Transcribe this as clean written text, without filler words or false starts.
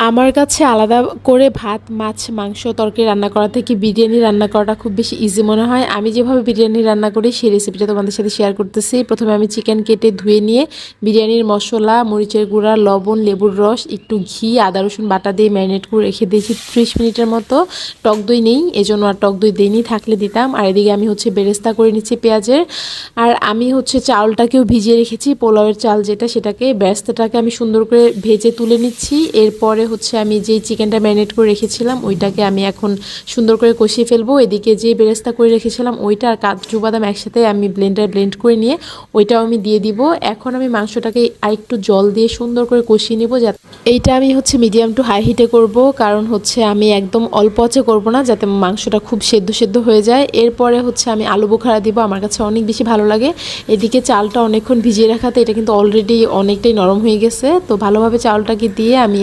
আমার কাছে আলাদা করে ভাত, মাছ, মাংস, তরকারি রান্না করা থেকে বিরিয়ানি রান্না করাটা খুব বেশি ইজি মনে হয়। আমি যেভাবে বিরিয়ানি রান্না করি সেই রেসিপিটা তোমাদের সাথে শেয়ার করতেছি। প্রথমে আমি চিকেন কেটে ধুয়ে নিয়ে বিরিয়ানির মশলা, মরিচের গুঁড়া, লবণ, লেবুর রস, একটু ঘি, আদা রসুন বাটা দিয়ে ম্যারিনেট করে রেখে দিয়েছি 30 মিনিটের মতো। টক দই নেই, এজন্য আর টক দই দিইনি, থাকলে দিতাম। আর এদিকে আমি বেরেস্তা করে নিচ্ছি পেঁয়াজের। আর আমি চাউলটাকেও ভিজিয়ে রেখেছি, পোলাওয়ের চাল যেটা, সেটাকে বেরেস্তাটাকে আমি সুন্দর করে ভেজে তুলে নিচ্ছি। এরপরে আমি যেই চিকেনটা ম্যারিনেট করে রেখেছিলাম ওইটাকে আমি এখন সুন্দর করে কষিয়ে ফেলবো। এদিকে যে বেরেস্তা করে রেখেছিলাম ওইটা আর কাজু বাদাম একসাথে আমি ব্লেন্ড করে নিয়ে ওইটাও আমি দিয়ে দিব। এখন আমি মাংসটাকে আরেকটু জল দিয়ে সুন্দর করে কষিয়ে নিব। যাতে এইটা আমি মিডিয়াম টু হাই হিটে করব, কারণ আমি একদম অল্প আঁচে করব না, যাতে মাংসটা খুব সেদ্ধ হয়ে যায়। এরপরে আমি আলু বোখারা দিব, আমার কাছে অনেক বেশি ভালো লাগে। এদিকে চালটা অনেকক্ষণ ভিজিয়ে রাখাতে এটা কিন্তু অলরেডি অনেকটাই নরম হয়ে গেছে। তো ভালোভাবে চালটাকে দিয়ে আমি